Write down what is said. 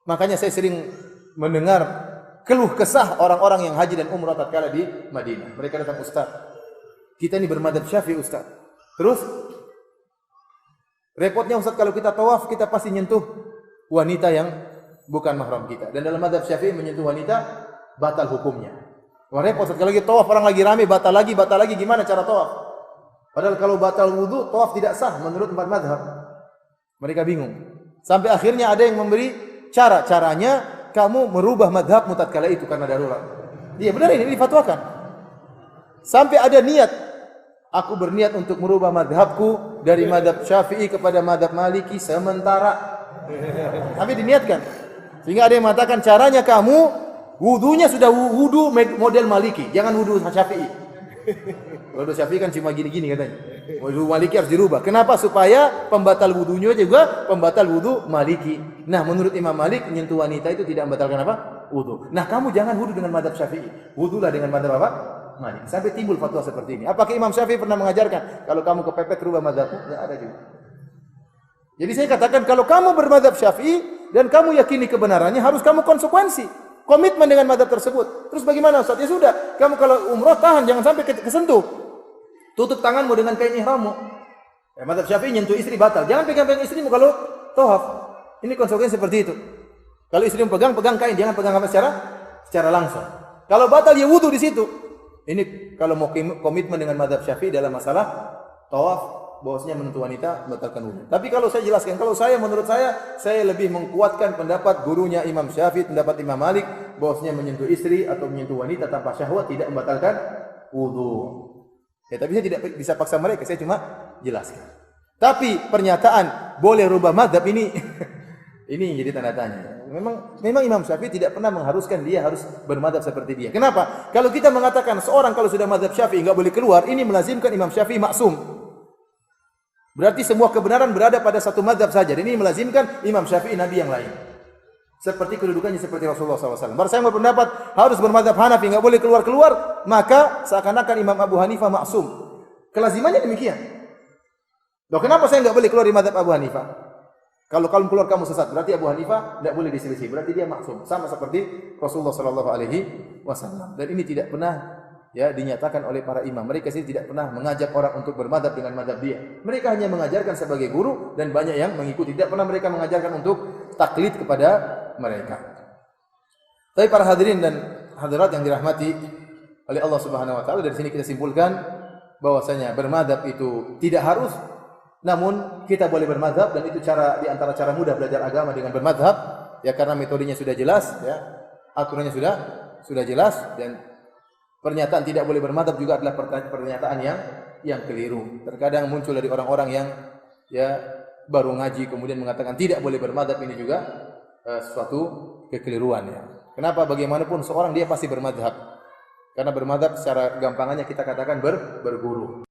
Makanya saya sering mendengar keluh kesah orang-orang yang haji dan umrah tatkala di Madinah. Mereka datang, Ustaz, kita ini bermadzhab Syafi'i Ustaz. Terus repotnya Ustaz, kalau kita tawaf kita pasti nyentuh wanita yang bukan mahram kita. Dan dalam madzhab Syafi'i menyentuh wanita batal hukumnya. Wah repot Ustaz, kalau lagi tawaf orang lagi rame batal lagi, gimana cara tawaf? Padahal kalau batal wudu, tawaf tidak sah menurut empat madzhab. Mereka bingung. Sampai akhirnya ada yang memberi caranya kamu merubah madhabmu tatkala itu karena darurat. Iya benar, ini difatwakan. Sampai ada niat, aku berniat untuk merubah madhabku dari madhab Syafi'i kepada madhab Maliki sementara. Tapi diniatkan. Sehingga ada yang mengatakan caranya kamu wudunya sudah wudu model Maliki, jangan wudu Syafi'i. Wudu Syafi'i kan cuma gini-gini katanya. Wudu Maliki harus dirubah. Kenapa? Supaya pembatal wudunya juga pembatal wudu Maliki. Nah, menurut Imam Malik menyentuh wanita itu tidak membatalkan apa? Wudu. Nah, kamu jangan wudu dengan madhab Syafi'i. Wudulah dengan madhab apa? Malik. Sampai timbul fatwa seperti ini. Apakah Imam Syafi'i pernah mengajarkan kalau kamu kepepet rubah madhabmu? Tidak ada juga. Jadi saya katakan kalau kamu bermadhab Syafi'i dan kamu yakini kebenarannya, harus kamu konsekuensi. Komitmen dengan madhab tersebut. Terus bagaimana Ustaz? Ya sudah, kamu kalau umroh tahan, jangan sampai kesentuh. Tutup tanganmu dengan kain ihrammu. Ya, madhab Syafi'i nyentuh istri batal. Jangan pegang-pegang istrimu kalau tawaf. Ini konsekuensi seperti itu. Kalau istrimu pegang kain, jangan pegang apa secara langsung. Kalau batal ya wudu di situ. Ini kalau mau komitmen dengan madhab Syafi'i dalam masalah tawaf, bahwasanya menyentuh wanita membatalkan wudu. Tapi kalau saya jelaskan, menurut saya lebih mengkuatkan pendapat gurunya Imam Syafi'i, pendapat Imam Malik, bahwasanya menyentuh istri atau menyentuh wanita tanpa syahwat tidak membatalkan wudu. Ya, tapi saya tidak bisa paksa mereka, saya cuma jelaskan. Tapi pernyataan boleh rubah madhab ini ini jadi tanda tanya. Memang Imam Syafi'i tidak pernah mengharuskan dia harus bermadhab seperti dia. Kenapa? Kalau kita mengatakan seorang kalau sudah madhab Syafi'i enggak boleh keluar, ini melazimkan Imam Syafi'i maksum. Berarti semua kebenaran berada pada satu madhab saja. Dan ini melazimkan Imam Syafi'i nabi yang lain. Seperti kedudukannya seperti Rasulullah SAW. Baru saya berpendapat harus bermadhab Hanafi, enggak boleh keluar, maka seakan-akan Imam Abu Hanifah maksum. Kelazimannya demikian. Loh, kenapa saya enggak boleh keluar di madhab Abu Hanifah? Kalau kamu keluar kamu sesat, berarti Abu Hanifah enggak boleh diselisih, berarti dia maksum. Sama seperti Rasulullah SAW. Dan ini tidak pernah dinyatakan oleh para imam. Mereka sendiri tidak pernah mengajak orang untuk bermadhab dengan madhab dia. Mereka hanya mengajarkan sebagai guru dan banyak yang mengikuti. Tidak pernah mereka mengajarkan untuk taklid kepada mereka. Tapi para hadirin dan hadirat yang dirahmati oleh Allah Subhanahu wa taala, dari sini kita simpulkan bahwasanya bermadhab itu tidak harus, namun kita boleh bermadhab, dan itu di antara cara mudah belajar agama dengan bermadhab, ya karena metodenya sudah jelas, ya. Aturannya sudah jelas, dan pernyataan tidak boleh bermadhab juga adalah pernyataan yang keliru. Terkadang muncul dari orang-orang yang baru ngaji kemudian mengatakan tidak boleh bermadhab, ini juga suatu kekeliruan ya. Kenapa? Bagaimanapun seorang dia pasti bermadhab. Karena bermadhab secara gampangannya kita katakan berguru.